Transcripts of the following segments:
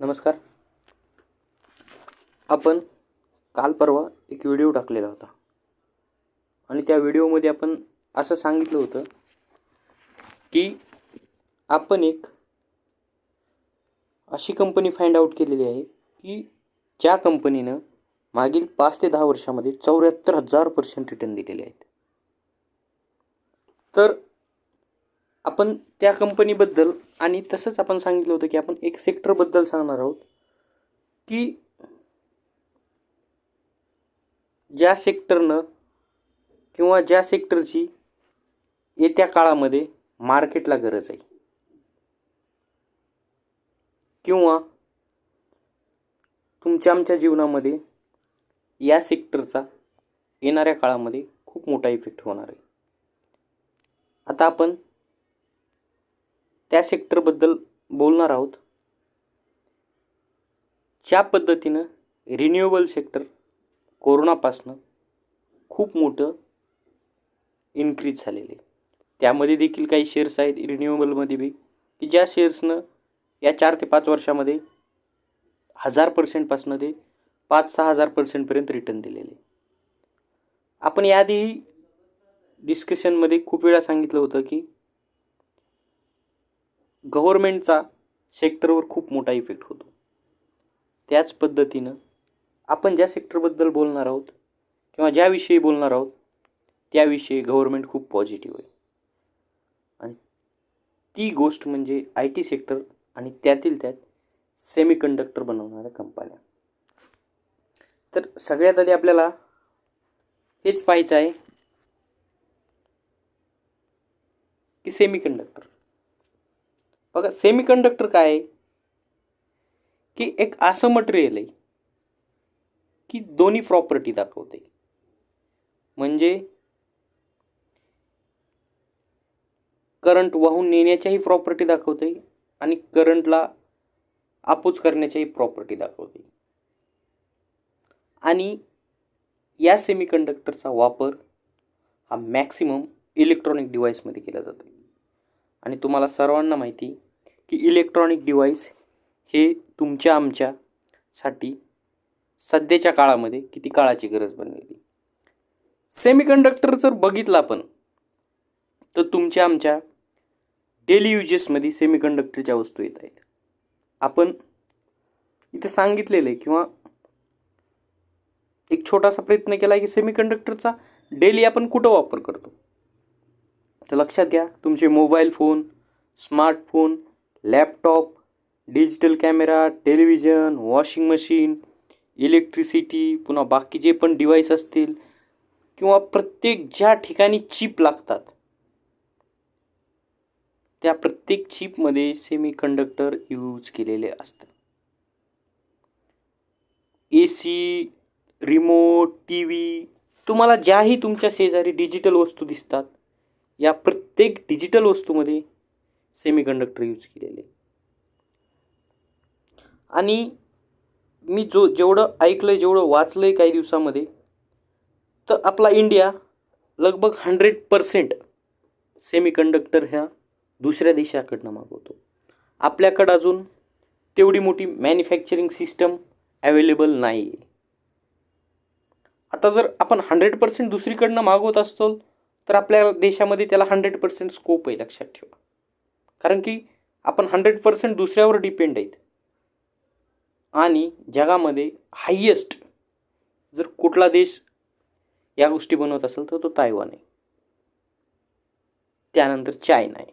नमस्कार. आपण काल परवा एक व्हिडिओ टाकलेला होता आणि त्या व्हिडिओमध्ये आपण असं सांगितलं होतं की आपण एक अशी कंपनी फाइंड आउट केलेली आहे की ज्या कंपनीनं मागील 5 ते 10 वर्षामध्ये 74,000% रिटर्न दिलेले आहेत. तर आपण त्या कंपनीबद्दल आणि तसंच आपण सांगितलं होतं की आपण एक सेक्टरबद्दल सांगणार आहोत की ज्या सेक्टरनं किंवा ज्या सेक्टरची येत्या काळामध्ये मार्केटला गरज आहे किंवा तुमच्या आमच्या जीवनामध्ये या सेक्टरचा येणाऱ्या काळामध्ये खूप मोठा इफेक्ट होणार आहे. आता आपण त्या सेक्टरबद्दल बोलणार आहोत. ज्या पद्धतीनं रिन्युएबल सेक्टर कोरोनापासनं खूप मोठं इन्क्रीज झालेलं आहे. त्यामध्ये देखील काही शेअर्स आहेत रिन्युएबलमध्ये बी की ज्या शेअर्सनं या 4 ते 5 वर्षामध्ये 1000% ते 5-6 हजार% रिटर्न दिलेले. आपण याआधी डिस्कशनमध्ये खूप वेळा सांगितलं होतं की गव्हर्नमेंटचा सेक्टरवर खूप मोठा इफेक्ट होतो. त्याच पद्धतीनं आपण ज्या सेक्टरबद्दल बोलणार आहोत किंवा ज्याविषयी बोलणार आहोत त्याविषयी गव्हर्नमेंट खूप पॉझिटिव्ह आहे आणि ती गोष्ट म्हणजे IT सेक्टर आणि त्यातील त्यात सेमीकंडक्टर बनवणाऱ्या कंपन्या. तर सगळ्यात आधी आपल्याला हेच पाहायचं आहे की सेमीकंडक्टर. बघा, सेमीकंडक्टर काय आहे की एक असं मटेरियल आहे की दोन्ही प्रॉपर्टी दाखवते. म्हणजे करंट वाहून नेण्याच्याही प्रॉपर्टी दाखवते आणि करंटला अपोज करण्याच्याही प्रॉपर्टी दाखवते. आणि या सेमीकंडक्टरचा वापर हा मॅक्सिमम इलेक्ट्रॉनिक डिव्हाइसमध्ये केला जातो. आणि तुम्हाला सर्वांना माहिती की इलेक्ट्रॉनिक डिव्हाइस हे तुमच्या आमच्यासाठी सध्याच्या काळामध्ये किती काळाची गरज बनलेली. सेमीकंडक्टर जर बघितलं आपण तर तुमच्या आमच्या डेली युजेसमध्ये सेमीकंडक्टरच्या वस्तू येत आहेत. आपण इथे सांगितलेलं आहे किंवा एक छोटासा प्रयत्न केला आहे की सेमीकंडक्टरचा डेली आपण कुठं वापर करतो. तर लक्षात घ्या, तुमचे mobile phone, smartphone, laptop, digital camera, television, washing machine, electricity, पुन्हा बाकी जे पण डिव्हाइस असतील किंवा प्रत्येक ज्या ठिकाणी चिप लागतात त्या प्रत्येक चिपमध्ये सेमीकंडक्टर यूज केलेले असतात. AC, रिमोट, TV, तुम्हाला ज्याही तुमच्या शेजारी डिजिटल वस्तू दिसतात या प्रत्येक डिजिटल वस्तूमध्ये सेमीकंडक्टर यूज केलेले. आणि मी जेवढं ऐकलंय, जेवढं वाचलंय काही दिवसामध्ये, तर आपला इंडिया लगभग 100% सेमीकंडक्टर ह्या दुसऱ्या देशाकडनं मागवतो. आपल्याकडं अजून तेवढी मोठी मॅन्युफॅक्चरिंग सिस्टम अवेलेबल नाही आहे. आता जर आपण 100% दुसरीकडनं मागवत असतो तर आपल्या देशामध्ये त्याला 100% स्कोप आहे, लक्षात ठेवा. कारण की आपण 100% दुसऱ्यावर डिपेंड आहेत. आणि जगामध्ये हायेस्ट जर कुठला देश या गोष्टी बनवत असेल तर तो तायवान आहे. त्यानंतर चायना आहे.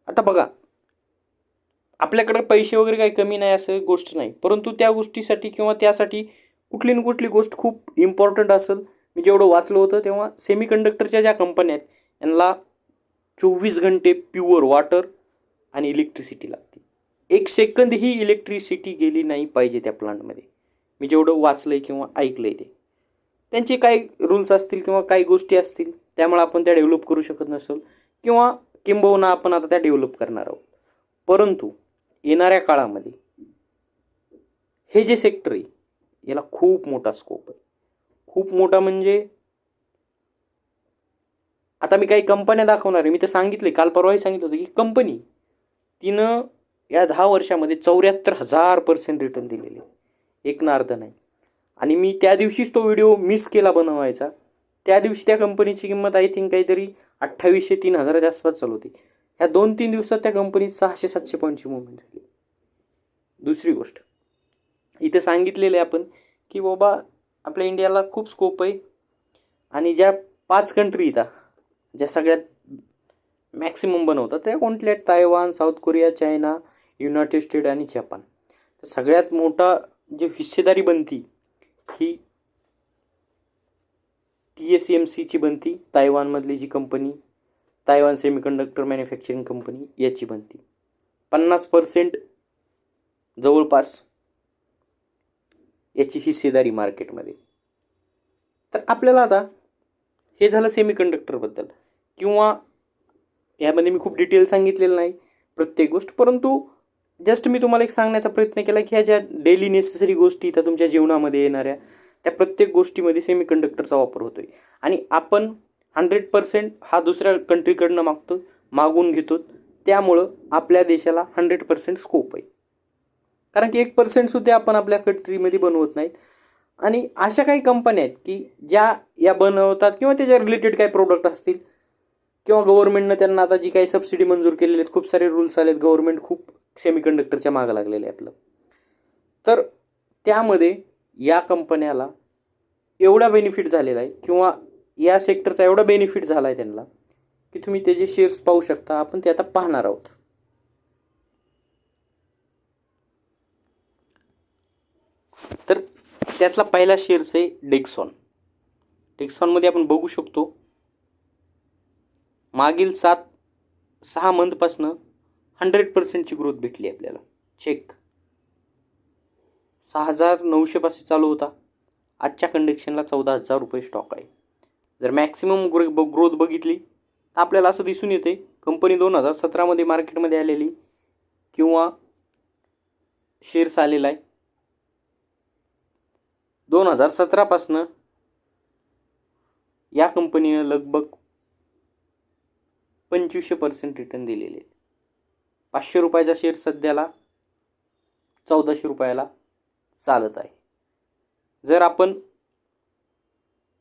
आता बघा, आपल्याकडे पैसे वगैरे काही कमी नाही असं गोष्ट नाही, परंतु त्या गोष्टीसाठी किंवा त्यासाठी कुठली ना कुठली गोष्ट खूप इम्पॉर्टंट असेल. मी जेवढं वाचलं होतं तेव्हा सेमीकंडक्टरच्या ज्या कंपन्या आहेत यांना 24 घंटे प्युअर वॉटर आणि इलेक्ट्रिसिटी लागते. 1 सेकंद ही इलेक्ट्रिसिटी गेली नाही पाहिजे त्या प्लांटमध्ये. मी जेवढं वाचलंय किंवा ऐकलंय ते त्यांचे काही रूल्स असतील किंवा काही गोष्टी असतील, त्यामुळे आपण त्या डेव्हलप करू शकत नसेल किंवा किंबहुना आपण आता त्या डेव्हलप करणार आहोत. परंतु येणाऱ्या काळामध्ये हे जे सेक्टर आहे याला खूप मोठा स्कोप आहे. खूप मोठा म्हणजे आता मी काही कंपन्या दाखवणार आहे. मी तर सांगितले, काल परवाही सांगितलं होतं की कंपनी तिनं या 10 वर्षामध्ये 74,000% रिटर्न दिलेले, एक ना अर्ध नाही. आणि मी त्या दिवशीच तो व्हिडिओ मिस केला बनवायचा. त्या दिवशी त्या कंपनीची किंमत आय थिंक काहीतरी 2800-3000च्या आसपास चालू होती. ह्या 2-3 दिवसात त्या कंपनीत 600-700 पॉईंटची मुवमेंट झाली. दुसरी गोष्ट इथे सांगितलेलं आहे आपण की बाबा आपल्या इंडियाला खूप स्कोप आहे. आणि ज्या 5 कंट्री इथं ज्या सगळ्यात मॅक्सिमम बनवतात त्या कोणत्या आहेत? Taiwan, South Korea, China, United State आणि जपान. तर सगळ्यात मोठा जी हिस्सेदारी बनती ही TSMCची बनती, तायवानमधली जी कंपनी तायवान सेमीकंडक्टर मॅन्युफॅक्चरिंग कंपनी याची बनती. 50% जवळपास याची हिस्सेदारी मार्केटमध्ये. तर आपल्याला आता हे झालं सेमीकंडक्टरबद्दल, किंवा यामध्ये मी खूप डिटेल सांगितलेलं नाही प्रत्येक गोष्ट, परंतु जस्ट मी तुम्हाला एक सांगण्याचा प्रयत्न केला की ह्या ज्या डेली नेसेसरी गोष्टी इथं तुमच्या जीवनामध्ये येणाऱ्या त्या प्रत्येक गोष्टीमध्ये सेमीकंडक्टरचा वापर होतोय. आणि आपण 100% हा दुसऱ्या कंट्रीकडनं मागून घेतो. त्यामुळं आपल्या देशाला 100% स्कोप आहे. कारण की 1% सुद्धा आपण आपल्या कंट्रीमध्ये बनवत नाहीत. आणि अशा काही कंपन्या आहेत की ज्या या बनवतात किंवा त्याच्या रिलेटेड काही प्रोडक्ट असतील, किंवा गव्हर्नमेंटनं त्यांना आता जी काही सबसिडी मंजूर केलेली आहेत, खूप सारे रूल्स आलेत, गव्हर्नमेंट खूप सेमीकंडक्टरच्या मागं लागलेलं आहे आपलं. तर त्यामध्ये या कंपन्याला एवढा बेनिफिट झालेला आहे, किंवा या सेक्टरचा एवढा बेनिफिट झाला आहे त्यांना, की तुम्ही त्याचे शेअर्स पाहू शकता. आपण ते आता पाहणार आहोत. तर त्यातला पहिला शेअर्स आहे डेक्सॉन. डेक्सॉनमध्ये आपण बघू शकतो मागील 6 मंथपासनं 100%ची ग्रोथ भेटली आपल्याला. चेक 6,900 पासून चालू होता, आजच्या कंडिशनला 14,000 रुपये स्टॉक आहे. जर मॅक्सिमम ग्रोथ बघितली तर आपल्याला असं दिसून येते कंपनी 2017मध्ये मार्केटमध्ये आलेली, किंवा शेअर्स आलेला आहे 2017 पासनं या कंपनीनं लगभग 25% रिटर्न दिलेले. 500 रुपयाचा शेअर सध्याला 1400 रुपयाला चालत आहे. जर आपण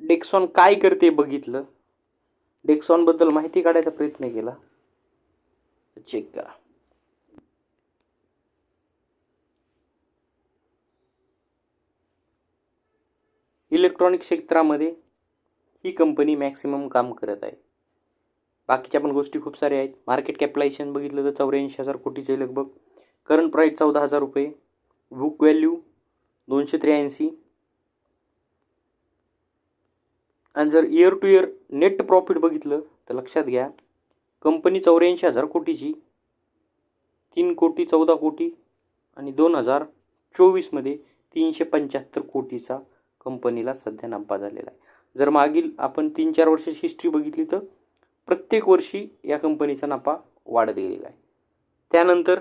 डेक्सॉन काय करते बघितलं, डेक्सॉनबद्दल माहिती काढायचा प्रयत्न केला, चेक करा. इलेक्ट्रॉनिक क्षेत्रामध्ये ही कंपनी मॅक्सिमम काम करत आहे. बाकीच्या पण गोष्टी खूप साऱ्या आहेत. मार्केट कॅपिटलायझेशन बघितलं तर 84,000 कोटीचे लगभग. करंट प्राईस 14,000 रुपये. Book value 283. आणि जर year to year net profit बघितलं तर लक्षात घ्या कंपनी 84,000 कोटीची 3 कोटी 14 कोटी आणि 2024मध्ये 375 कोटीचा कंपनीला सध्या नफा झालेला आहे. जर मागील आपण 3-4 वर्षाची हिस्ट्री बघितली तर प्रत्येक वर्षी या कंपनीचा नफा वाढत गेलेला आहे. त्यानंतर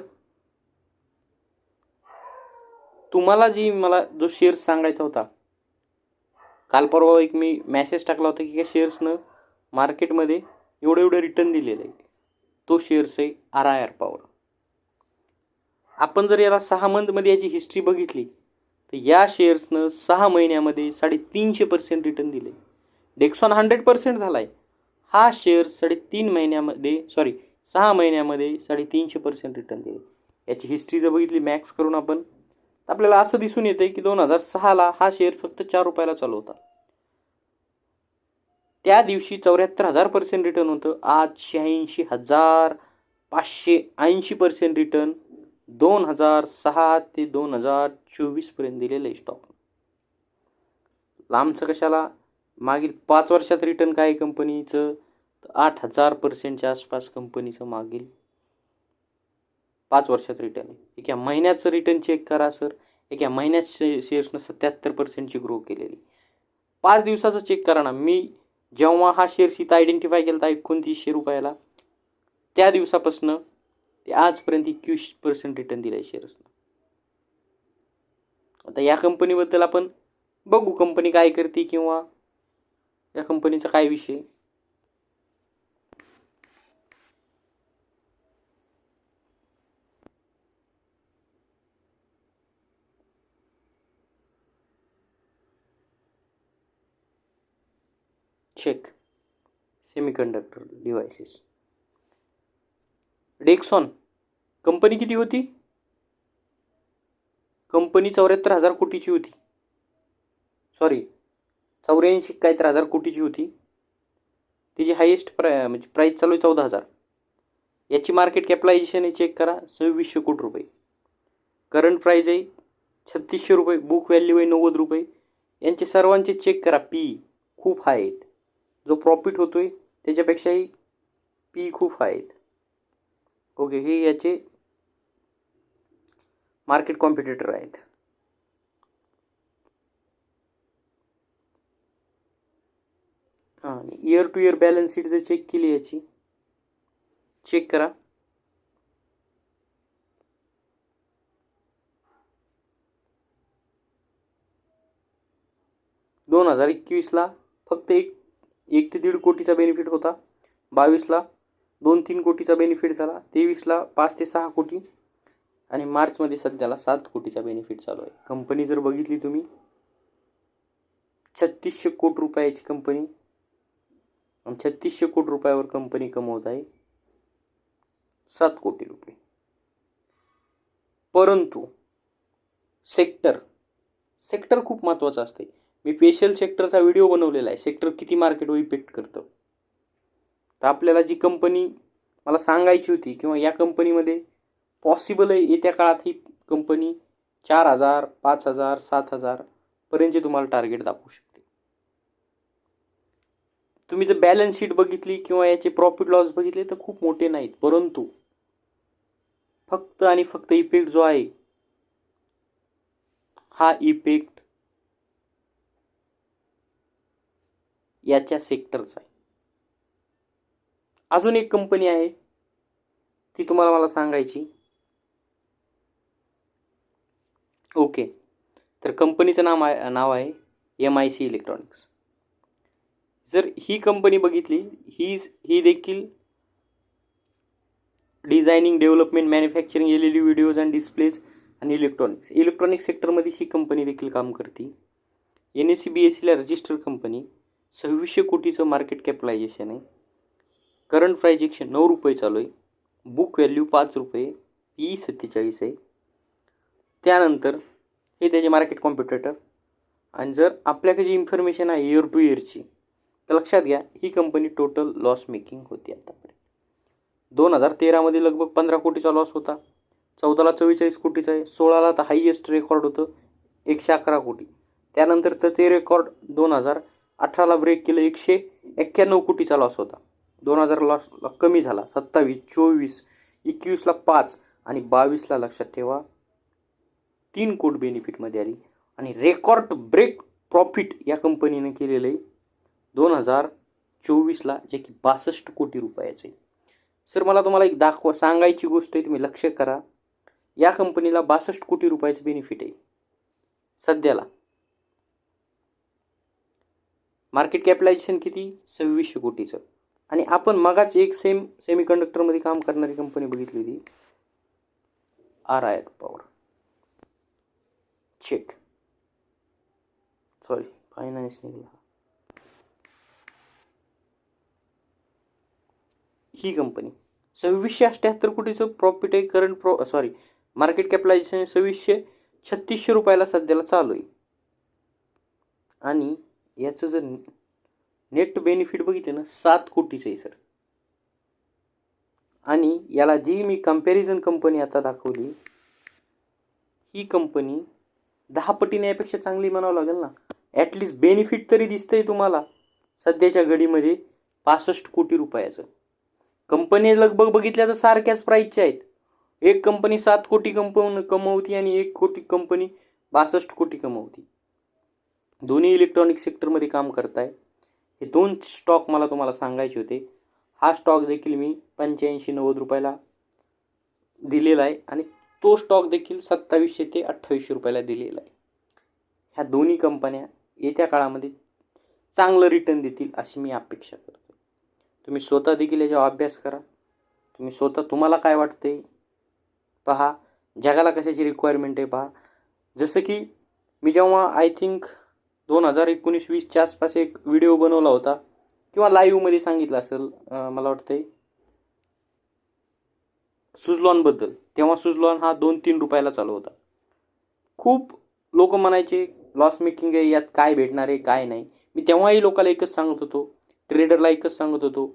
तुम्हाला मला जो शेअर्स सांगायचा होता, काल परवा एक मी मेसेज टाकला होता की या शेअर्सनं मार्केटमध्ये एवढं रिटर्न दिलेलं आहे. तो शेअर्स आहे RIR पॉवर. आपण जर याला 6 मंथमध्ये याची हिस्ट्री बघितली तर या शेअर्सनं 6 महिन्यामध्ये 350% रिटर्न दिले. डेक्सॉन 100% झाला आहे, हा शेअर 6 महिन्यामध्ये 350% रिटर्न दिले. याची हिस्ट्री जर बघितली मॅक्स करून आपण, तर आपल्याला असं दिसून येते की 2006ला हा शेअर फक्त 4 रुपयाला चालू होता. त्या दिवशी 74,000% रिटर्न होतं. आज 86,580% रिटर्न 2006 ते 2024 पर्यंत दिलेलं आहे स्टॉक. लांबचं कशाला, मागील 5 वर्षात रिटर्न काय कंपनीचं 8,000%च्या आसपास कंपनीचं मागील 5 वर्षात रिटर्न आहे. एका महिन्याचं रिटर्न चेक करा सर. एका महिन्यात शेअर्सनं 77%ची ग्रो केलेली. 5 दिवसाचं चेक करा ना. मी जेव्हा हा शेअर्स इथं आयडेंटिफाय केला होता 2900 रुपयाला, त्या दिवसापासून ते आजपर्यंत 21% रिटर्न दिलं आहे शेअर्सनं. आता या कंपनीबद्दल आपण बघू कंपनी काय करते किंवा या कंपनीचा काय विषय. Check. Semiconductor devices. Dixon company किती होती? कंपनी 74,000 कोटीची होती. सॉरी 84 काहीतरी हजार कोटीची होती. तिची हायेस्ट म्हणजे प्राईस चालू आहे 14,000. याची मार्केट कॅपिटलायझेशन आहे, चेक करा, 2600 कोटी रुपये. करंट प्राईज आहे 3600 रुपये. बुक व्हॅल्यू आहे 90 रुपये. यांचे सर्वांचे चेक करा. पी खूप हाय आहेत. जो प्रॉफिट होतोय त्याच्यापेक्षाही पी खूप हाय आहेत. ओके, हे याचे मार्केट कॉम्पिटिटर आहेत. हां, year to year balance sheet जर चेक केली याची, चेक करा. दोन 2021ला फक्त एक ते 1.5 कोटीचा बेनिफिट होता. 22ला 2-3 कोटीचा बेनिफिट झाला. 23ला 5 ते 6 कोटी आणि मार्चमध्ये सध्याला 7 कोटीचा बेनिफिट चालू आहे. कंपनी जर बघितली तुम्ही, 3600 कोटी रुपयाची कंपनी आणि 3600 कोटी रुपयावर कंपनी कमवत आहे 7 कोटी रुपये. परंतु सेक्टर खूप महत्त्वाचं असते. मी स्पेशल सेक्टरचा व्हिडिओ बनवलेला आहे, सेक्टर किती मार्केटवर इफेक्ट करतं. तर आपल्याला जी कंपनी मला सांगायची होती किंवा या कंपनीमध्ये पॉसिबल आहे येत्या काळात ही कंपनी 4,000, 5,000, 7,000 पर्यंतचे तुम्हाला टार्गेट दाखवू शकते. तुम्ही जर बॅलन्स शीट बघितली किंवा याचे प्रॉफिट लॉस बघितले तर खूप मोठे नाहीत. परंतु फक्त आणि फक्त इफेक्ट जो आहे हा इफेक्ट याच्या सेक्टरचा आहे. अजून एक कंपनी आहे ती तुम्हाला मला सांगायची. ओके, तर कंपनीचं नाव आहे MIC इलेक्ट्रॉनिक्स. जर ही कंपनी बघितली, ही देखील designing, development, manufacturing, LED videos and displays आणि इलेक्ट्रॉनिक सेक्टरमध्ये ही कंपनी देखील काम करते. NSE BSEला रजिस्टर्ड कंपनी. 2600 कोटीचं मार्केट कॅपिटलायझेशन आहे. करंट प्राईज 109 रुपये चालू आहे. बुक व्हॅल्यू 5 रुपये. PE 47 आहे. त्यानंतर हे त्याचे मार्केट कॉम्पिटिटर. आणि जर आपल्याकडे जी इन्फॉर्मेशन आहे इयर टू इयरची, तर लक्षात घ्या ही कंपनी टोटल लॉस मेकिंग होती आतापर्यंत. 2013मध्ये लगभग 15 कोटीचा लॉस होता. 14ला 44 कोटीचा आहे. 16ला तर हायएस्ट रेकॉर्ड होतं 111 कोटी. त्यानंतर तर ते रेकॉर्ड 2018ला ब्रेक केलं, 191 कोटीचा लॉस होता. 2000 लॉस कमी झाला. 27, 24, 21ला 5 आणि 22ला लक्षात ठेवा 3 कोटी बेनिफिटमध्ये आली. आणि रेकॉर्ड ब्रेक प्रॉफिट या कंपनीने केलेलं आहे 2024ला, जे की 62 कोटी रुपयाचे. सर मला तुम्हाला एक सांगायची गोष्ट आहे, तुम्ही लक्ष करा. या कंपनीला 62 कोटी रुपयाचं बेनिफिट आहे सध्याला. मार्केट कॅपिटलायझेशन किती? 2600 कोटीचं. आणि आपण मगाच एक सेमीकंडक्टरमध्ये काम करणारी कंपनी बघितली होती, RI power. Check, sorry finance निघाला. ही कंपनी 2678 कोटीचं प्रॉफिट आहे. करंट मार्केट कॅपिटलायझेशन 3600 रुपयाला सध्याला चालू आहे. आणि याचं जर नेट बेनिफिट बघितलं ना 7 कोटीचं आहे सर. आणि याला जी मी कंपॅरिझन कंपनी आता दाखवली, ही कंपनी 10 पटीने यापेक्षा चांगली म्हणावं लागेल ना. ॲटलिस्ट बेनिफिट तरी दिसतंय तुम्हाला सध्याच्या घडीमध्ये 65 कोटी रुपयाचं. कंपनी लगभग बघितल्या तर सारख्याच प्राईसच्या आहेत. एक कंपनी 7 कोटी कमवती आणि एक कोटी कंपनी 62 कोटी कमवती. दोन्ही इलेक्ट्रॉनिक सेक्टरमध्ये काम करताय. हे 2 स्टॉक मला तुम्हाला सांगायचे होते. हा स्टॉक देखील मी 85-90 रुपयाला दिलेला आहे आणि तो स्टॉक देखील 2700 ते 2800 रुपयाला दिलेला आहे. ह्या दोन्ही कंपन्या येत्या काळामध्ये चांगलं रिटर्न देतील अशी मी अपेक्षा करतो. तुम्ही स्वतः देखील याच्यावर अभ्यास करा. तुम्ही स्वतः तुम्हाला काय वाटते पहा, जगाला कशाची रिक्वायरमेंट आहे पहा. जसं की मी जेव्हा आय थिंक 2019-20च्या आसपास एक व्हिडिओ बनवला होता किंवा लाईव्हमध्ये सांगितलं असेल, मला वाटतंय सुझलॉनबद्दल. तेव्हा सुझलॉन हा 2-3 रुपयाला चालू होता. खूप लोक म्हणायचे लॉस मेकिंग आहे, यात काय भेटणार आहे काय नाही. मी तेव्हाही लोकांना एकच सांगत होतो, ट्रेडरला एकच सांगत होतो,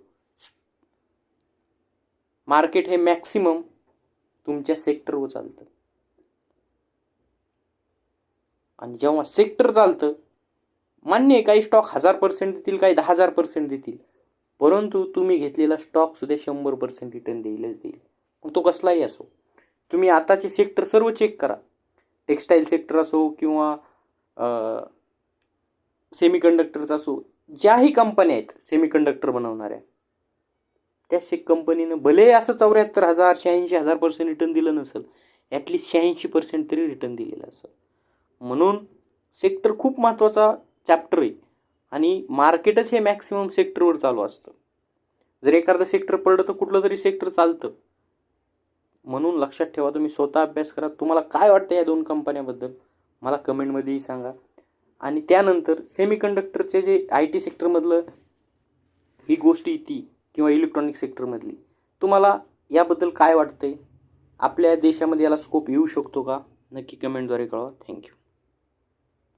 मार्केट हे मॅक्सिमम तुमच्या सेक्टरवर चालतं. आणि जेव्हा सेक्टर चालतं, मान्य आहे काही स्टॉक 1000% देतील, काही 10,000% देतील, परंतु तुम्ही घेतलेला स्टॉक सुद्धा 100% रिटर्न देईलच देईल, मग तो कसलाही असो. तुम्ही आताचे सेक्टर सर्व चेक करा, टेक्स्टाईल सेक्टर असो किंवा सेमीकंडक्टरचा असो, ज्याही कंपन्या आहेत सेमीकंडक्टर बनवणाऱ्या, त्या कंपनीनं भले असं 74,000 86,000% रिटर्न दिलं नसेल, ॲटलिस्ट 86% तरी रिटर्न दिलेलं असेल. म्हणून सेक्टर खूप महत्त्वाचा चॅप्टर आहे आणि मार्केटच हे मॅक्सिमम सेक्टरवर चालू असतं. जर एखादं सेक्टर पडलं तर कुठलं तरी सेक्टर चालतं. म्हणून लक्षात ठेवा, तुम्ही स्वतः अभ्यास करा. तुम्हाला काय वाटतं या 2 कंपन्याबद्दल मला कमेंटमध्येही सांगा. आणि त्यानंतर सेमीकंडक्टरचे जे IT सेक्टरमधलं ही गोष्ट येते किंवा इलेक्ट्रॉनिक सेक्टरमधली, तुम्हाला याबद्दल काय वाटतंय? आपल्या देशामध्ये याला स्कोप येऊ शकतो का? नक्की कमेंटद्वारे कळवा. थँक्यू.